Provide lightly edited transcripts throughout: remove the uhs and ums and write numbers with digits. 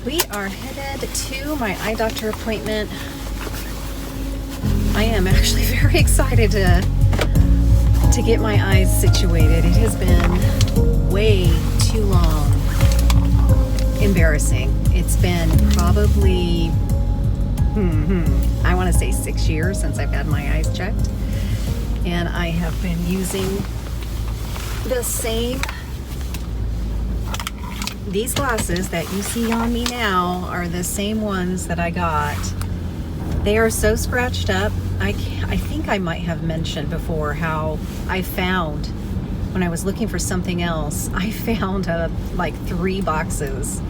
We are headed to my eye doctor appointment. I am actually very excited to get my eyes situated. It has been way too long. Embarrassing. It's been probably, I want to say 6 years since I've had my eyes checked. And I have been using the same, these glasses that you see on me now are the same ones that I got. They are so scratched up. I think I might have mentioned before how I found, when I was looking for something else, I found like 3 boxes.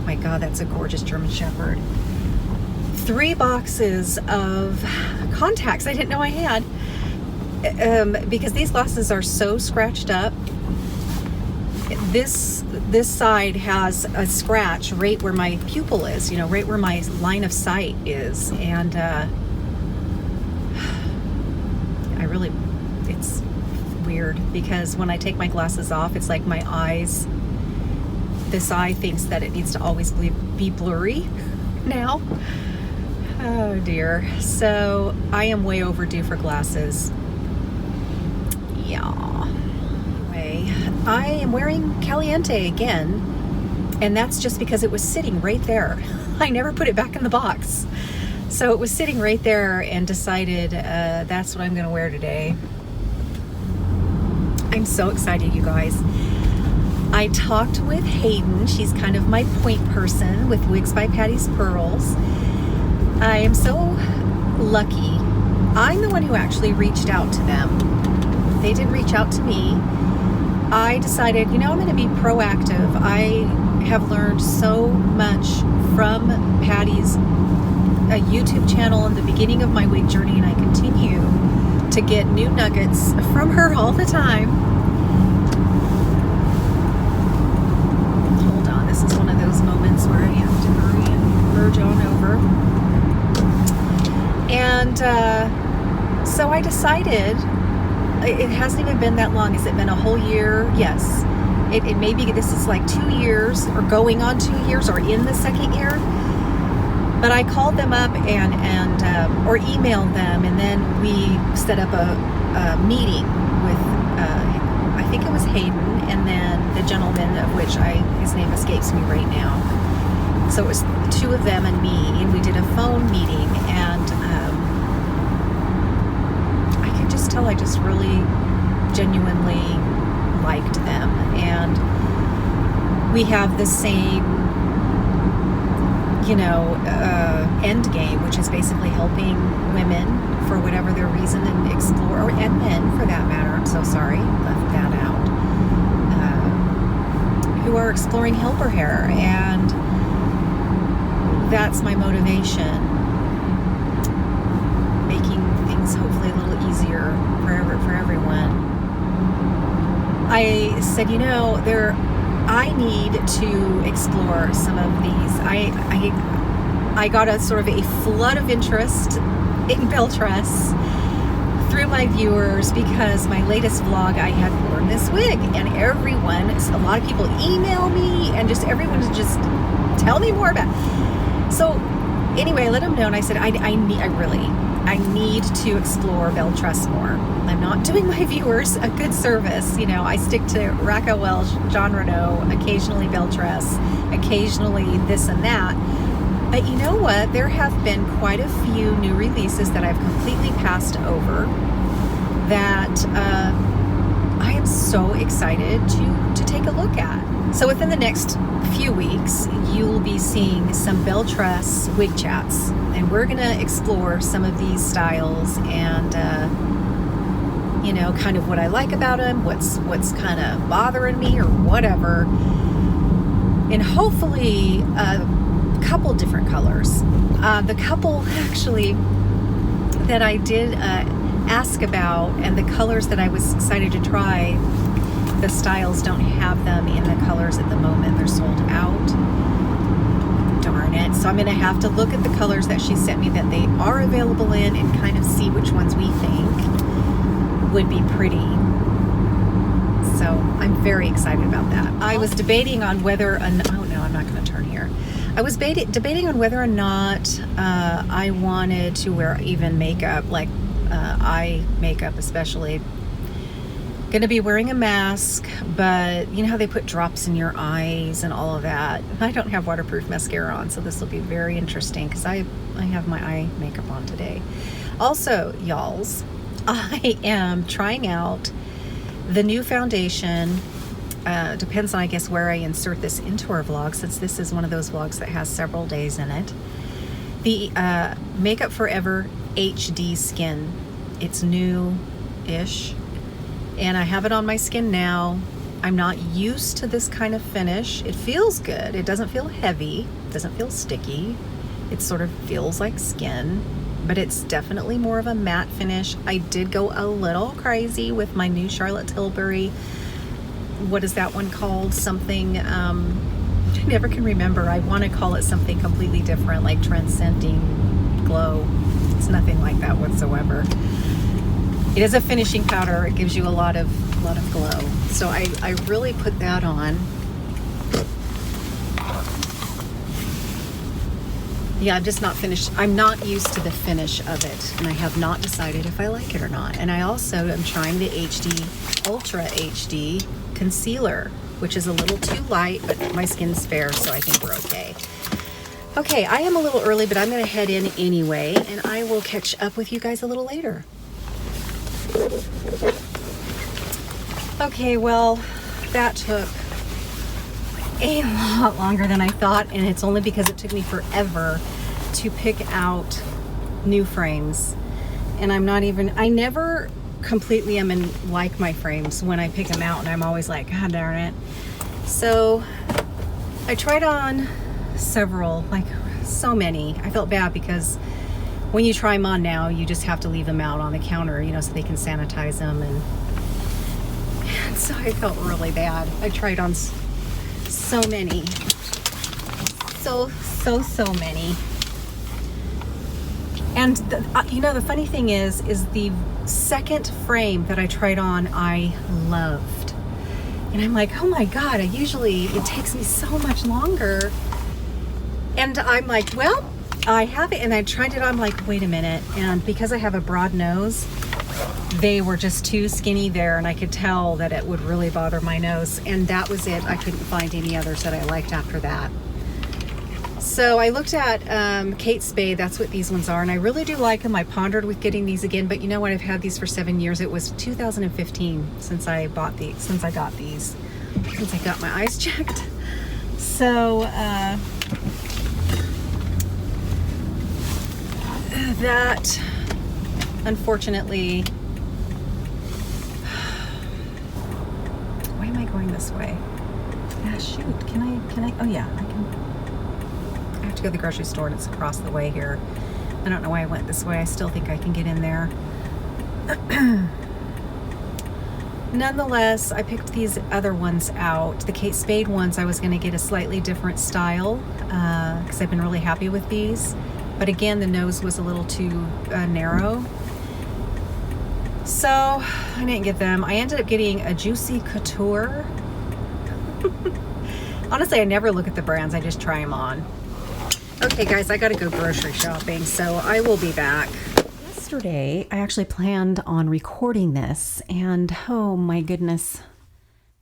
My God, that's a gorgeous German Shepherd. 3 boxes of contacts I didn't know I had. Because these glasses are so scratched up. This side has a scratch right where my pupil is, you know, right where my line of sight is. And it's weird because when I take my glasses off, it's like my eyes, this eye thinks that it needs to always be blurry now. Oh dear. So I am way overdue for glasses. Yeah. Anyway, I am wearing Caliente again, and that's just because it was sitting right there. I never put it back in the box. So it was sitting right there and decided that's what I'm going to wear today. I'm so excited, you guys. I talked with Hayden. She's kind of my point person with Wigs by Patty's Pearls. I am so lucky. I'm the one who actually reached out to them. They didn't reach out to me. I decided, you know, I'm going to be proactive. I have learned so much from Patty's YouTube channel in the beginning of my wig journey, and I continue to get new nuggets from her all the time. Hold on, this is one of those moments where I have to hurry and merge on over. And so I decided, it hasn't even been that long. Has it been a whole year? Yes. It may be, this is like 2 years or going on 2 years or in the second year. But I called them up or emailed them, and then we set up a meeting with, I think it was Hayden, and then the gentleman of which his name escapes me right now. So it was the 2 of them and me, and we did a phone meeting, and I could just tell I just really genuinely liked them, and we have the same, you know, end game, which is basically helping women for whatever their reason and explore, and men for that matter. I'm so sorry, left that out. Who are exploring helper hair, and that's my motivation. Making things hopefully a little easier for everyone. I said, you know, I need to explore some of these. I got a sort of a flood of interest in Belle Tress through my viewers because my latest vlog I had worn this wig, and a lot of people email me, and just everyone is just tell me more about it. So anyway, I let them know, and I said I need to explore Belle Tress more. I'm not doing my viewers a good service. You know, I stick to Raquel, Welch, John Renault, occasionally Belle Tress, occasionally this and that. But you know what? There have been quite a few new releases that I've completely passed over that I am so excited to take a look at. So within the next few weeks, you will be seeing some Belle Tress wig chats, and we're going to explore some of these styles and you know, kind of what I like about them, what's kind of bothering me or whatever, and hopefully couple different colors. The couple actually that I did ask about, and the colors that I was excited to try, the styles don't have them in the colors at the moment. They're sold out. Darn it. So I'm going to have to look at the colors that she sent me that they are available in, and kind of see which ones we think would be pretty. So I'm very excited about that. I was debating on whether, oh no, I'm not going to turn here. I was debating on whether or not I wanted to wear even makeup, like eye makeup especially. Gonna be wearing a mask, but you know how they put drops in your eyes and all of that. I don't have waterproof mascara on, so this will be very interesting because I have my eye makeup on today. Also, y'alls, I am trying out the new foundation. Depends on, I guess, where I insert this into our vlog, since this is one of those vlogs that has several days in it. The Makeup Forever HD Skin. It's new-ish. And I have it on my skin now. I'm not used to this kind of finish. It feels good. It doesn't feel heavy. It doesn't feel sticky. It sort of feels like skin, but it's definitely more of a matte finish. I did go a little crazy with my new Charlotte Tilbury. What is that one called? Something, I never can remember. I want to call it something completely different, like Transcending Glow. It's nothing like that whatsoever. It is a finishing powder. It gives you a lot of glow. So I really put that on. Yeah, I'm just not finished. I'm not used to the finish of it, and I have not decided if I like it or not. And I also am trying the HD Ultra HD concealer, which is a little too light, but my skin's fair, so I think we're okay. Okay, I am a little early, but I'm gonna head in anyway, and I will catch up with you guys a little later. Okay, well, that took a lot longer than I thought, and it's only because it took me forever to pick out new frames. And I never completely am in like my frames when I pick them out, and I'm always like, God darn it. So I tried on several, like so many. I felt bad because when you try them on now, you just have to leave them out on the counter, you know, so they can sanitize them. And so I felt really bad. I tried on so many. So many. And you know, the funny thing is the second frame that I tried on, I loved. And I'm like, oh my God, it takes me so much longer. And I'm like, well, I have it, and I tried it on. I'm like, wait a minute. And because I have a broad nose, they were just too skinny there, and I could tell that it would really bother my nose. And that was it. I couldn't find any others that I liked after that. So I looked at Kate Spade. That's what these ones are, and I really do like them. I pondered with getting these again, but you know what? I've had these for 7 years. It was 2015 since I got these, since I got my eyes checked. So that, unfortunately, why am I going this way? Ah, shoot, can I, oh yeah, I have to go to the grocery store, and it's across the way here. I don't know why I went this way. I still think I can get in there. Nonetheless, I picked these other ones out. The Kate Spade ones, I was gonna get a slightly different style, because I've been really happy with these. But again, the nose was a little too narrow. So I didn't get them. I ended up getting a Juicy Couture. Honestly, I never look at the brands. I just try them on. Okay, guys, I gotta go grocery shopping, so I will be back. Yesterday, I actually planned on recording this, and oh my goodness,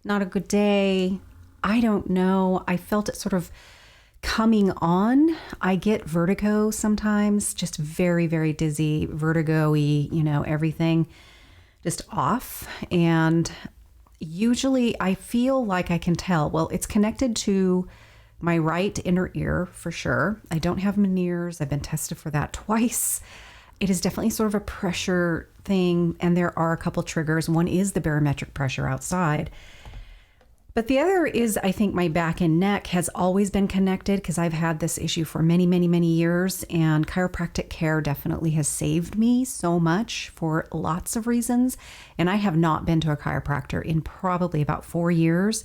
not a good day. I don't know. I felt it sort of coming on. I get vertigo sometimes, just very, very dizzy, vertigo-y, you know, everything just off. And usually I feel like I can tell, well, it's connected to my right inner ear for sure. I don't have Meniere's. I've been tested for that twice. It is definitely sort of a pressure thing, and there are a couple triggers. One is the barometric pressure outside. But the other is, I think my back and neck has always been connected because I've had this issue for many, many, many years, and chiropractic care definitely has saved me so much for lots of reasons. And I have not been to a chiropractor in probably about 4 years.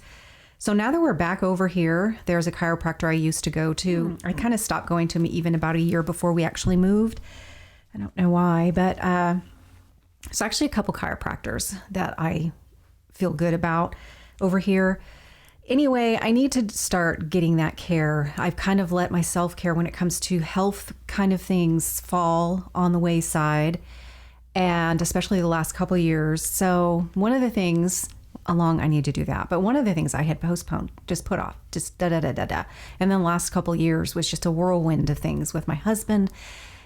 So now that we're back over here, there's a chiropractor I used to go to. I kind of stopped going to him even about a year before we actually moved. I don't know why, but it's actually a couple chiropractors that I feel good about over here. Anyway, I need to start getting that care. I've kind of let my self-care when it comes to health kind of things fall on the wayside, and especially the last couple of years. So one of the things I need to do that. But one of the things I had postponed, just put off, just da-da-da-da-da. And then the last couple of years was just a whirlwind of things with my husband,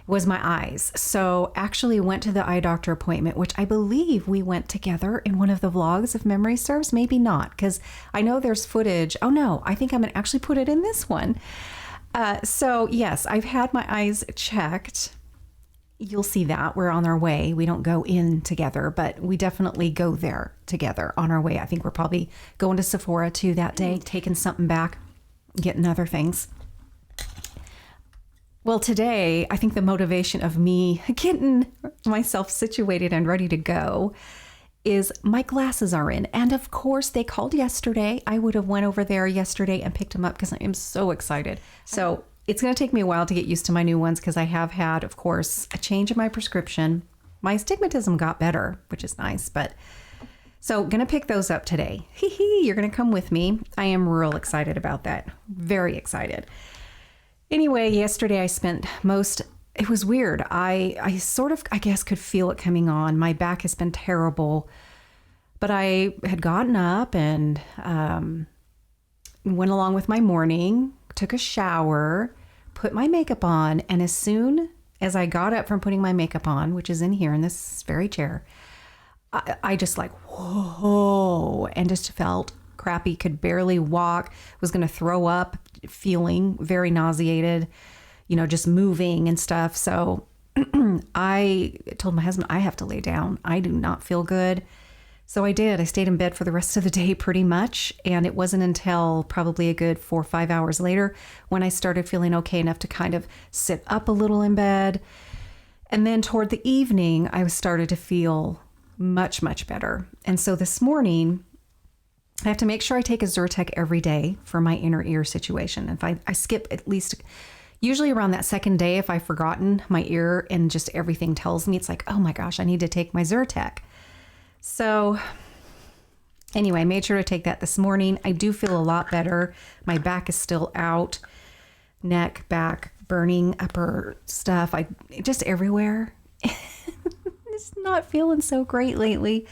was my eyes. So actually went to the eye doctor appointment, which I believe we went together in one of the vlogs, if memory serves. Maybe not, because I know there's footage. Oh no, I think I'm going to actually put it in this one. So yes, I've had my eyes checked. You'll see that. We're on our way. We don't go in together, but we definitely go there together on our way. I think we're probably going to Sephora too that day, taking something back, getting other things. Well, today, I think the motivation of me getting myself situated and ready to go is my glasses are in. And of course, they called yesterday. I would have went over there yesterday and picked them up because I am so excited. So it's going to take me a while to get used to my new ones because I have had, of course, a change in my prescription. My astigmatism got better, which is nice. But so going to pick those up today. You're going to come with me. I am real excited about that. Very excited. Anyway, yesterday I spent it was weird. I sort of, I guess, could feel it coming on. My back has been terrible. But I had gotten up and went along with my morning, took a shower, put my makeup on, and as soon as I got up from putting my makeup on, which is in here in this very chair, I just like, whoa, and just felt crappy, could barely walk, was going to throw up, feeling very nauseated, just moving and stuff. So I told my husband, I have to lay down. I do not feel good. So I did. I stayed in bed for the rest of the day pretty much. And it wasn't until probably a good 4 or 5 hours later when I started feeling okay enough to kind of sit up a little in bed. And then toward the evening, I started to feel much, much better. And so this morning, I have to make sure I take a Zyrtec every day for my inner ear situation. If I skip at least, usually around that second day, if I've forgotten my ear and just everything tells me, it's like, oh my gosh, I need to take my Zyrtec. So anyway, I made sure to take that this morning. I do feel a lot better. My back is still out, neck, back, burning, upper stuff. Just everywhere. It's not feeling so great lately.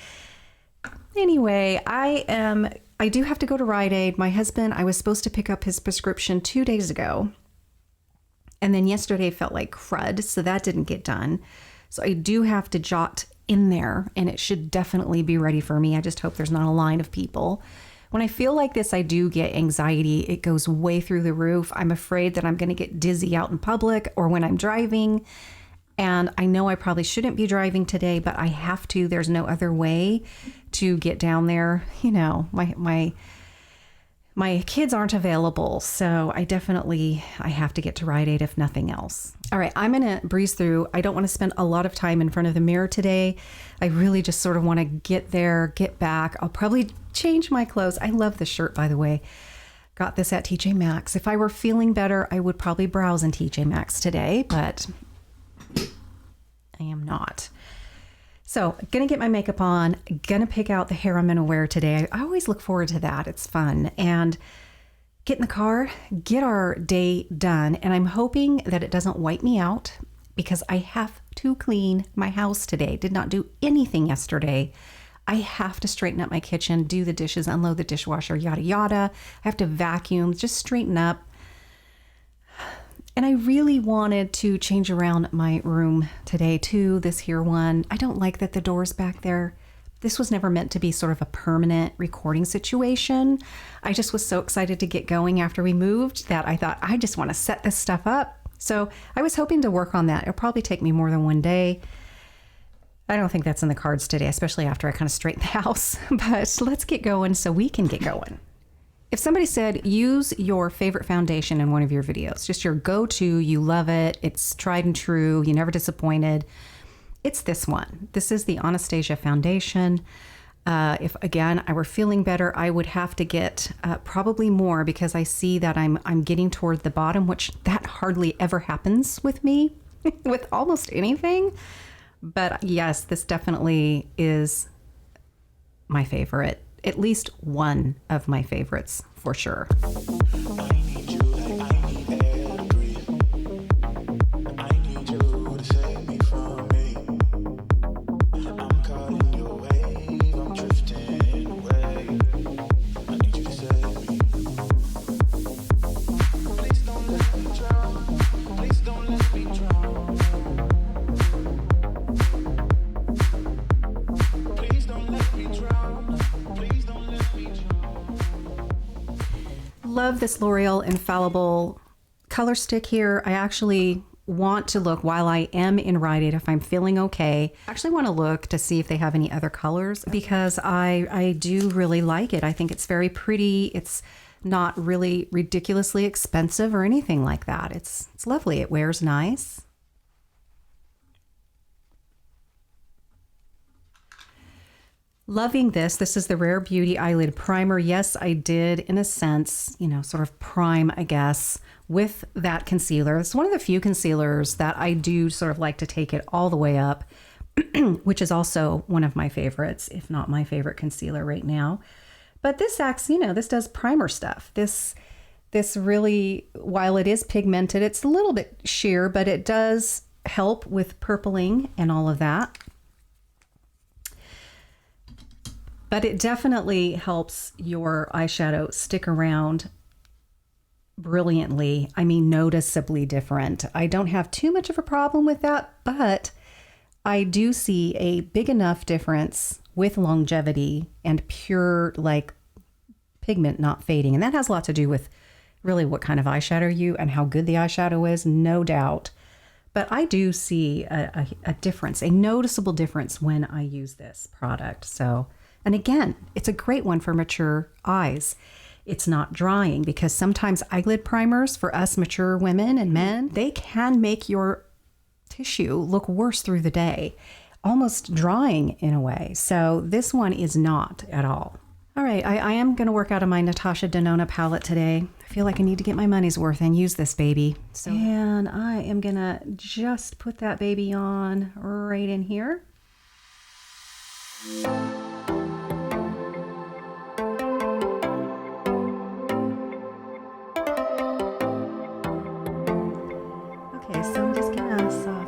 Anyway, I do have to go to Rite Aid. My husband, I was supposed to pick up his prescription 2 days ago. And then yesterday felt like crud, so that didn't get done. So I do have to jot in there, and it should definitely be ready for me. I just hope there's not a line of people. When I feel like this, I do get anxiety. It goes way through the roof. I'm afraid that I'm going to get dizzy out in public or when I'm driving. And I know I probably shouldn't be driving today, but I have to. There's no other way to get down there. My kids aren't available, so I have to get to Rite Aid if nothing else. All right, I'm going to breeze through. I don't want to spend a lot of time in front of the mirror today. I really just sort of want to get there, get back. I'll probably change my clothes. I love this shirt, by the way. Got this at TJ Maxx. If I were feeling better, I would probably browse in TJ Maxx today, but I am not. So gonna get my makeup on, gonna pick out the hair I'm gonna wear today. I always look forward to that. It's fun. And get in the car, get our day done. And I'm hoping that it doesn't wipe me out because I have to clean my house today. Did not do anything yesterday. I have to straighten up my kitchen, do the dishes, unload the dishwasher, yada, yada. I have to vacuum, just straighten up. And I really wanted to change around my room today too, this here one. I don't like that the door's back there. This was never meant to be sort of a permanent recording situation. I just was so excited to get going after we moved that I thought, I just want to set this stuff up. So I was hoping to work on that. It'll probably take me more than one day. I don't think that's in the cards today, especially after I kind of straighten the house. But let's get going so we can get going. If somebody said, use your favorite foundation in one of your videos, just your go-to, you love it, it's tried and true, you never disappointed, it's this one. This is the Anastasia foundation. If, again, I were feeling better, I would have to get probably more because I see that I'm getting toward the bottom, which that hardly ever happens with me, with almost anything. But yes, this definitely is my favorite. At least one of my favorites for sure. Love this Loreal Infallible color stick here. I actually want to look while I am in Rite Aid, if I'm feeling okay. I actually want to look to see if they have any other colors because I do really like it. I think it's very pretty. It's not really ridiculously expensive or anything like that. It's lovely. It wears nice. Loving this. This is the Rare Beauty Eyelid Primer. Yes, I did, in a sense, you know, sort of prime, I guess, with that concealer. It's one of the few concealers that I do sort of like to take it all the way up, which is also one of my favorites, if not my favorite concealer right now. But this acts, you know, this does primer stuff. This really, while it is pigmented, it's a little bit sheer, but it does help with purpling and all of that. But it definitely helps your eyeshadow stick around brilliantly. I mean, noticeably different. I don't have too much of a problem with that, but I do see a big enough difference with longevity and pure, like, pigment not fading. And that has a lot to do with really what kind of eyeshadow you and how good the eyeshadow is, no doubt. But I do see a difference, a noticeable difference when I use this product. So... and again, it's a great one for mature eyes. It's not drying because sometimes eyelid primers for us mature women and men, they can make your tissue look worse through the day, almost drying in a way. So this one is not at all. All right, I am going to work out of my Natasha Denona palette today. I feel like I need to get my money's worth and use this baby. And I am going to just put that baby on right in here. So I'm just gonna soften.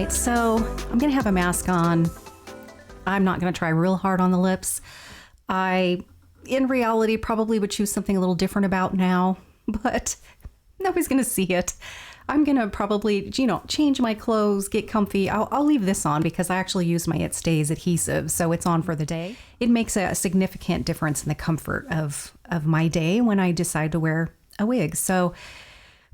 right, so I'm going to have a mask on. I'm not going to try real hard on the lips. I, in reality, probably would choose something a little different about now, but nobody's going to see it. I'm going to probably, change my clothes, get comfy. I'll leave this on because I actually use my It Stays adhesive, so it's on for the day. It makes a significant difference in the comfort of of my day when I decide to wear a wig. So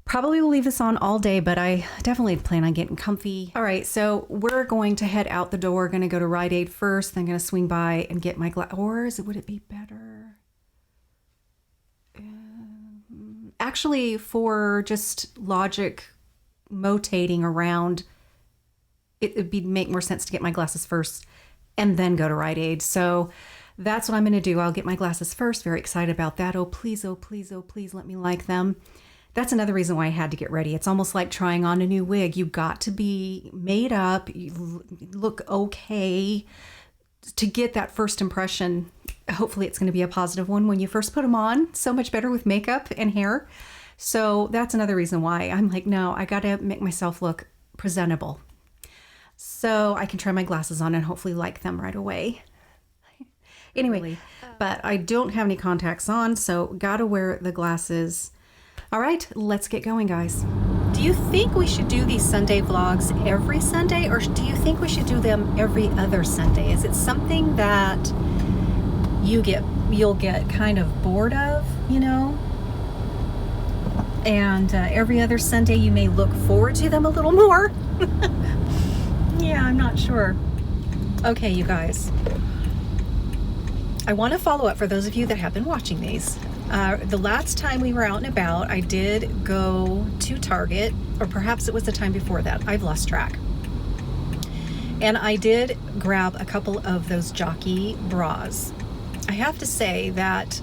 probably will leave this on all day, but I definitely plan on getting comfy. All right, so we're going to head out the door. Going to go to Rite Aid first, then going to swing by and get my or would it be better? Actually, for just logic motating around, it would make more sense to get my glasses first and then go to Rite Aid. So that's what I'm going to do. I'll get my glasses first. Very excited about that. Oh, please, oh, please, oh, please let me like them. That's another reason why I had to get ready. It's almost like trying on a new wig. You got to be made up, you look okay to get that first impression. Hopefully it's going to be a positive one when you first put them on. So much better with makeup and hair. So that's another reason why I'm like, no, I got to make myself look presentable so I can try my glasses on and hopefully like them right away. Anyway, but I don't have any contacts on, so got to wear the glasses. All right, let's get going, guys. Do you think we should do these Sunday vlogs every Sunday, or do you think we should do them every other Sunday? Is it something that you'll get kind of bored of, you know? And every other Sunday you may look forward to them a little more? Yeah, I'm not sure. Okay, you guys. I want to follow up for those of you that have been watching these. The last time we were out and about, I did go to Target, or perhaps it was the time before that. I've lost track. And I did grab a couple of those jockey bras. I have to say that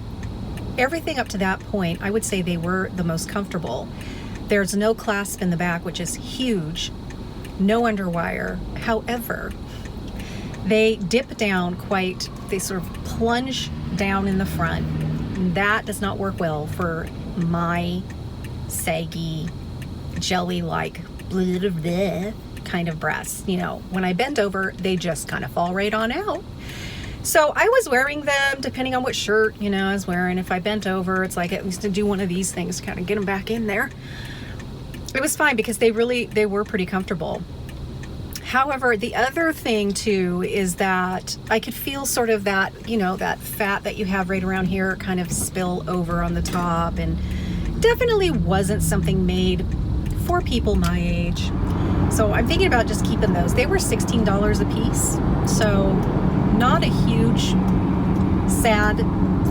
everything up to that point, I would say they were the most comfortable. There's no clasp in the back, which is huge. No underwire. However, they dip down they sort of plunge down in the front. That does not work well for my saggy, jelly-like kind of breasts. You know, when I bend over, they just kind of fall right on out. So I was wearing them depending on what shirt, you know, I was wearing. If I bent over, it's like at least to do one of these things to kind of get them back in there. It was fine because they were pretty comfortable. However, the other thing too is that I could feel sort of that, you know, that fat that you have right around here kind of spill over on the top, and definitely wasn't something made for people my age. So I'm thinking about just keeping those. They were $16 a piece. So not a huge sad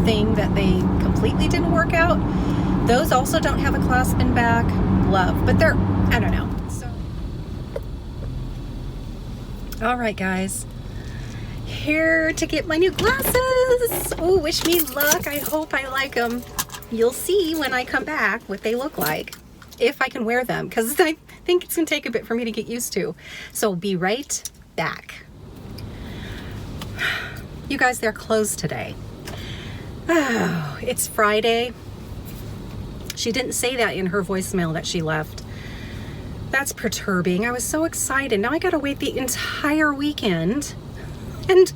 thing that they completely didn't work out. Those also don't have a clasp in back. Love, but they're, I don't know. All right, guys, here to get my new glasses. Oh, wish me luck. I hope I like them. You'll see when I come back what they look like, if I can wear them, because I think it's gonna take a bit for me to get used to. So be right back. You guys, they're closed today. Oh, it's Friday. She didn't say that in her voicemail that she left. That's perturbing. I was so excited. Now I gotta wait the entire weekend and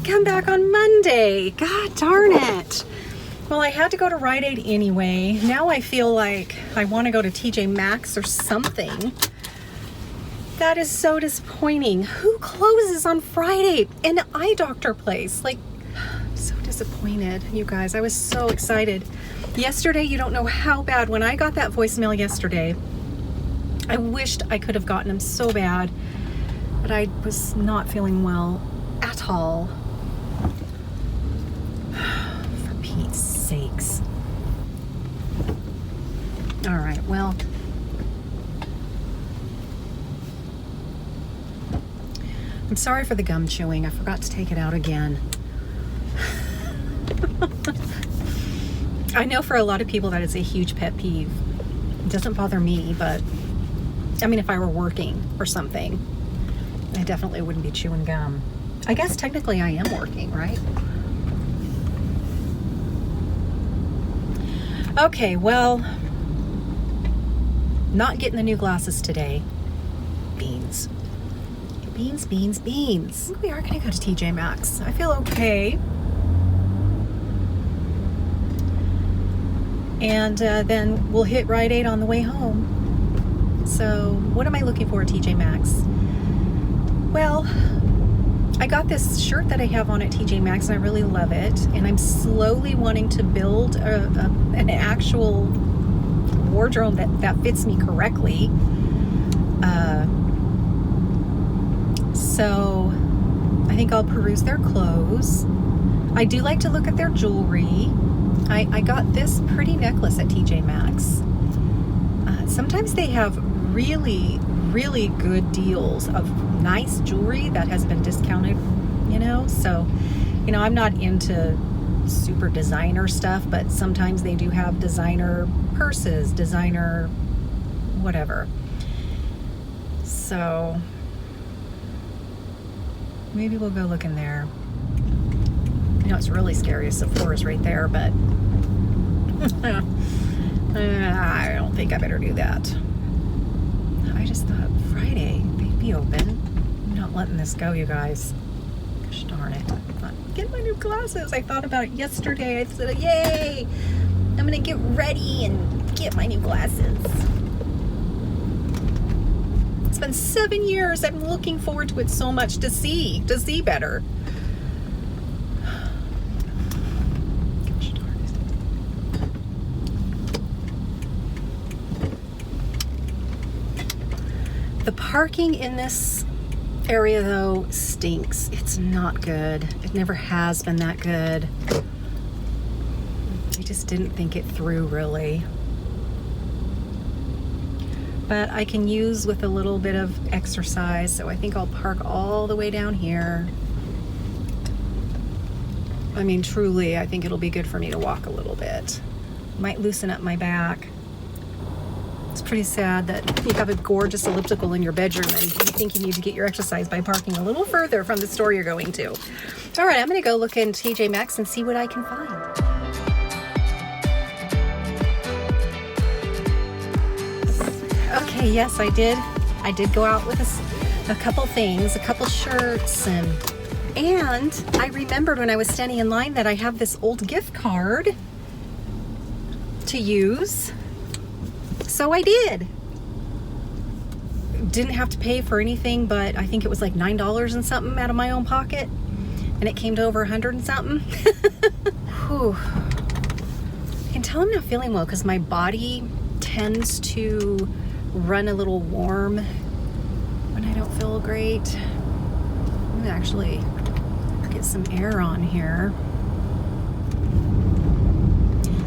come back on Monday. God darn it. Well, I had to go to Rite Aid anyway. Now I feel like I want to go to TJ Maxx or something. That is so disappointing. Who closes on Friday? An eye doctor place. Like, I'm so disappointed, you guys. I was so excited. Yesterday, you don't know how bad. When I got that voicemail yesterday, I wished I could have gotten them so bad, but I was not feeling well at all. For Pete's sakes. All right, well, I'm sorry for the gum chewing. I forgot to take it out again. I know for a lot of people that is a huge pet peeve. It doesn't bother me, but I mean, if I were working or something, I definitely wouldn't be chewing gum. I guess technically I am working, right? Okay, well, not getting the new glasses today. Beans. Beans, beans, beans. I think we are gonna go to TJ Maxx. I feel okay. And then we'll hit Rite Aid on the way home. So what am I looking for at TJ Maxx? Well, I got this shirt that I have on at TJ Maxx and I really love it, and I'm slowly wanting to build an actual wardrobe that fits me correctly. So I think I'll peruse their clothes. I do like to look at their jewelry. I got this pretty necklace at TJ Maxx. Sometimes they have really, really good deals of nice jewelry that has been discounted, you know? So, you know, I'm not into super designer stuff, but sometimes they do have designer purses, designer whatever. So maybe we'll go look in there. You know, it's really scary. Sephora's right there, but I don't think I better do that. I just thought Friday they'd be open. I'm not letting this go, you guys. Gosh darn it. I thought, get my new glasses. I thought about it yesterday. I said, yay! I'm gonna get ready and get my new glasses. It's been 7 years. I'm looking forward to it so much to see better. Gosh darn it. The parking in this area though stinks. It's not good. It never has been that good. I just didn't think it through really. But I can use with a little bit of exercise, so I think I'll park all the way down here. I mean, truly, I think it'll be good for me to walk a little bit. Might loosen up my back. It's pretty sad that you have a gorgeous elliptical in your bedroom and you think you need to get your exercise by parking a little further from the store you're going to. All right, I'm gonna go look in TJ Maxx and see what I can find. Okay, yes, I did go out with a couple things, a couple shirts, and I remembered when I was standing in line that I have this old gift card to use. So I did. Didn't have to pay for anything, but I think it was like $9 and something out of my own pocket, and it came to over 100 and something. Whew. I can tell I'm not feeling well because my body tends to run a little warm when I don't feel great. I'm gonna actually get some air on here.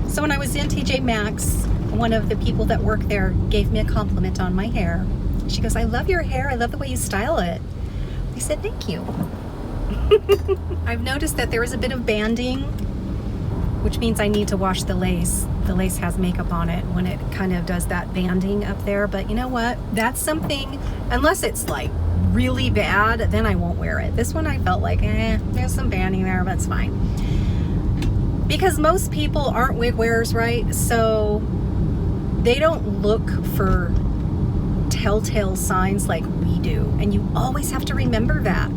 So when I was in TJ Maxx, one of the people that work there gave me a compliment on my hair. She goes, I love your hair. I love the way you style it. I said, thank you. I've noticed that there is a bit of banding, which means I need to wash the lace. The lace has makeup on it when it kind of does that banding up there. But you know what? That's something, unless it's like really bad, then I won't wear it. This one I felt like, there's some banding there, but it's fine. Because most people aren't wig wearers, right? So they don't look for telltale signs like we do. And you always have to remember that.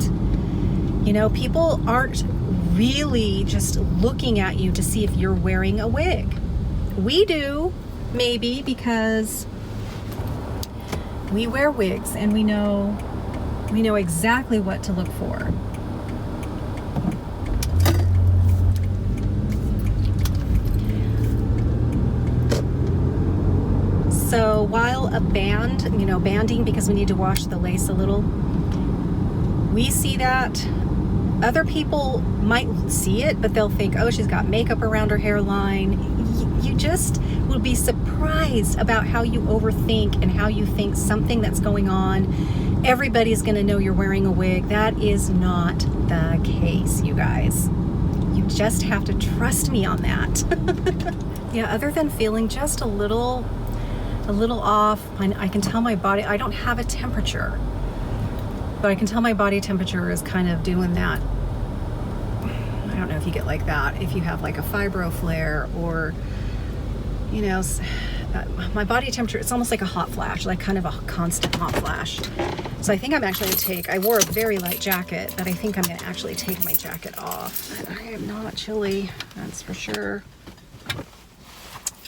You know, people aren't really just looking at you to see if you're wearing a wig. We do, maybe, because we wear wigs and we know exactly what to look for. So while a band, banding because we need to wash the lace a little, we see that. Other people might see it, but they'll think, oh, she's got makeup around her hairline. You just will be surprised about how you overthink and how you think something that's going on, everybody's gonna know you're wearing a wig. That is not the case, you guys. You just have to trust me on that. Yeah, other than feeling just a little off, I can tell my body, I don't have a temperature, but I can tell my body temperature is kind of doing that. I don't know if you get like that, if you have like a fibro flare or, my body temperature, it's almost like a hot flash, like kind of a constant hot flash. So I think I'm actually gonna I wore a very light jacket, but I think I'm gonna actually take my jacket off. I am not chilly, that's for sure.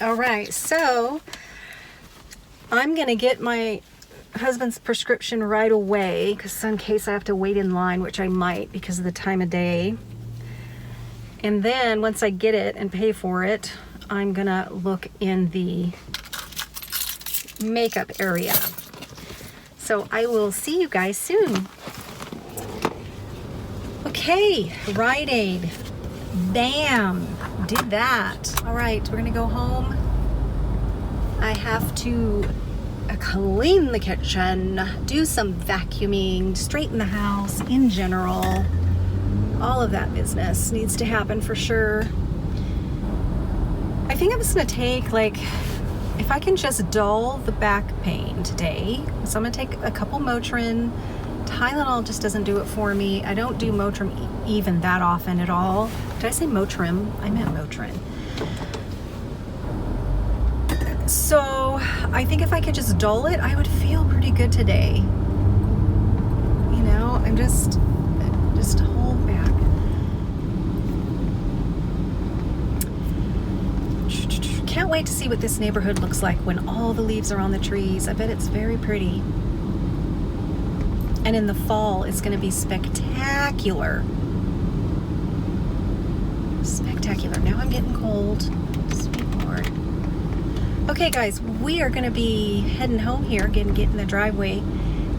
All right, so I'm gonna get my husband's prescription right away, because in case I have to wait in line, which I might because of the time of day. And then once I get it and pay for it, I'm gonna look in the makeup area. So I will see you guys soon. Okay, Rite Aid. Bam, did that. All right, we're gonna go home. I have to clean the kitchen, do some vacuuming, straighten the house in general. All of that business needs to happen for sure. I think I'm just gonna take, like, if I can just dull the back pain today. So I'm gonna take a couple Motrin. Tylenol just doesn't do it for me. I don't do Motrin even that often at all. Did I say Motrin? I meant Motrin. So I think if I could just dull it, I would feel pretty good today. You know, I'm just hold back. Can't wait to see what this neighborhood looks like when all the leaves are on the trees. I bet it's very pretty. And in the fall, it's going to be spectacular. Spectacular. Now I'm getting cold. Sweet Lord. Okay, guys, we are going to be heading home here, get in the driveway,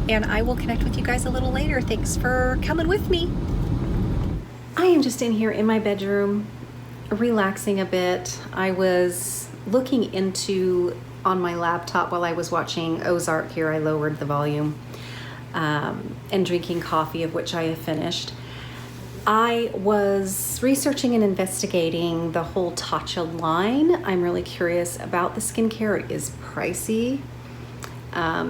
and I will connect with you guys a little later. Thanks for coming with me. I am just in here in my bedroom, relaxing a bit. I was looking into on my laptop while I was watching Ozark here. I lowered the volume, and drinking coffee, of which I have finished. I was researching and investigating the whole Tatcha line. I'm really curious about the skincare. It is pricey.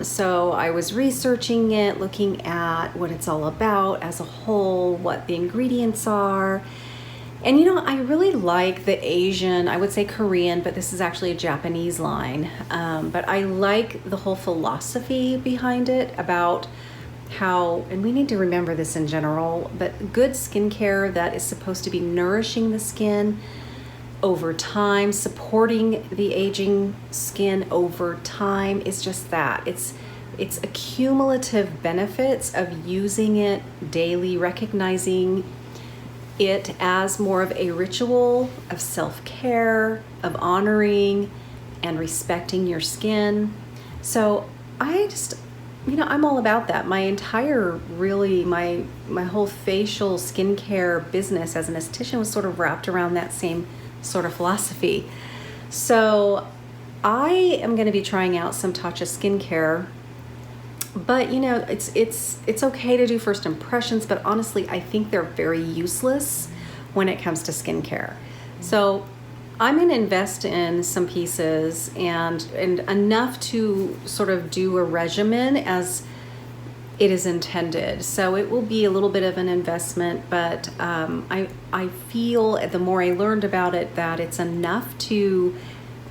So I was researching it, looking at what it's all about as a whole, what the ingredients are. And you know, I really like the Asian, I would say Korean, but this is actually a Japanese line. But I like the whole philosophy behind it about how, and we need to remember this in general, but good skincare that is supposed to be nourishing the skin over time, supporting the aging skin over time, is just that. It's a cumulative benefits of using it daily, recognizing it as more of a ritual of self-care, of honoring and respecting your skin. So I just, you know, I'm all about that. My entire, really, my whole facial skincare business as an esthetician was sort of wrapped around that same sort of philosophy. So I am going to be trying out some Tatcha skincare, but you know, it's okay to do first impressions, but honestly, I think they're very useless when it comes to skincare. So I'm going to invest in some pieces and enough to sort of do a regimen as it is intended. So it will be a little bit of an investment, but I feel the more I learned about it that it's enough to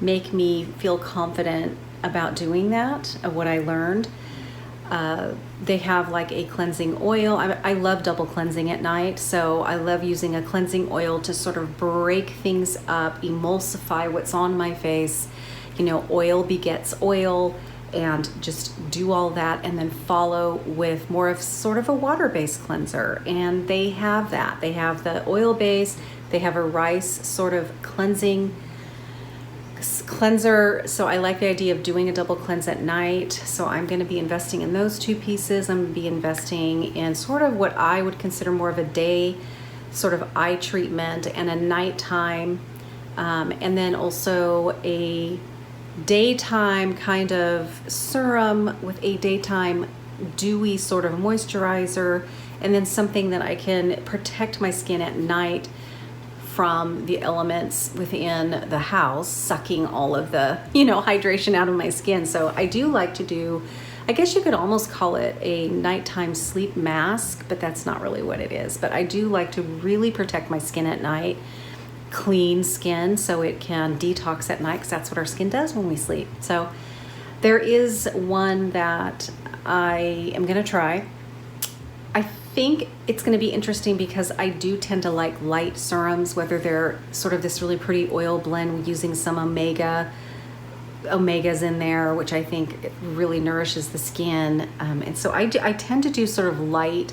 make me feel confident about doing that, of what I learned. They have like a cleansing oil. I love double cleansing at night, so I love using a cleansing oil to sort of break things up, emulsify what's on my face. You know, oil begets oil, and just do all that, and then follow with more of sort of a water-based cleanser. And they have that. They have the oil base, they have a rice sort of cleansing cleanser. So I like the idea of doing a double cleanse at night. So I'm going to be investing in those two pieces. I'm going to be investing in sort of what I would consider more of a day sort of eye treatment and a nighttime, and then also a daytime kind of serum with a daytime dewy sort of moisturizer, and then something that I can protect my skin at night from the elements within the house, sucking all of the, you know, hydration out of my skin. So I do like to do, I guess you could almost call it a nighttime sleep mask, but that's not really what it is. But I do like to really protect my skin at night, clean skin so it can detox at night, because that's what our skin does when we sleep. So there is one that I am going to try. I think it's going to be interesting because I do tend to like light serums, whether they're sort of this really pretty oil blend using some omega omegas in there, which I think it really nourishes the skin. And so I tend to do sort of light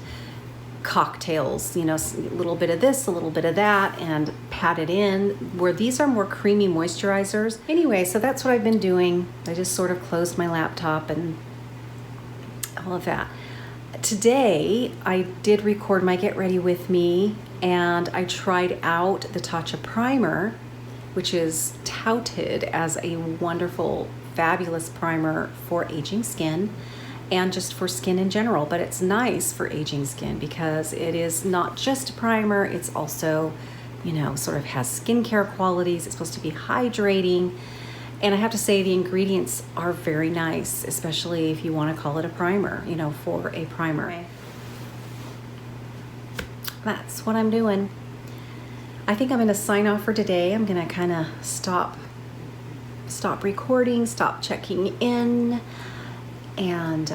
cocktails, you know, a little bit of this, a little bit of that, and pat it in, where these are more creamy moisturizers. Anyway, so that's what I've been doing. I just sort of closed my laptop and all of that. Today, I did record my Get Ready With Me, and I tried out the Tatcha Primer, which is touted as a wonderful, fabulous primer for aging skin and just for skin in general. But it's nice for aging skin because it is not just a primer, it's also, you know, sort of has skincare qualities. It's supposed to be hydrating. And I have to say the ingredients are very nice, especially if you want to call it a primer, you know, for a primer. Okay. That's what I'm doing. I think I'm going to sign off for today. I'm going to kind of stop recording, stop checking in, and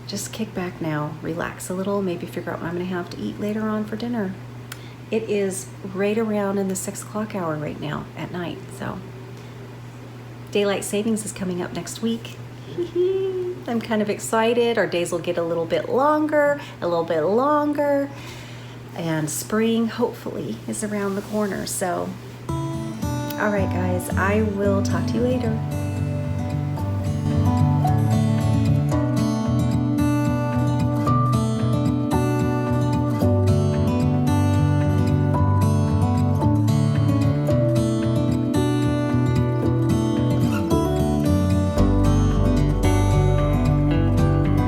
just kick back now, relax a little, maybe figure out what I'm going to have to eat later on for dinner. It is right around in the 6 o'clock hour right now at night, so daylight savings is coming up next week. I'm kind of excited. Our days will get a little bit longer, and spring hopefully is around the corner. So, all right guys, I will talk to you later.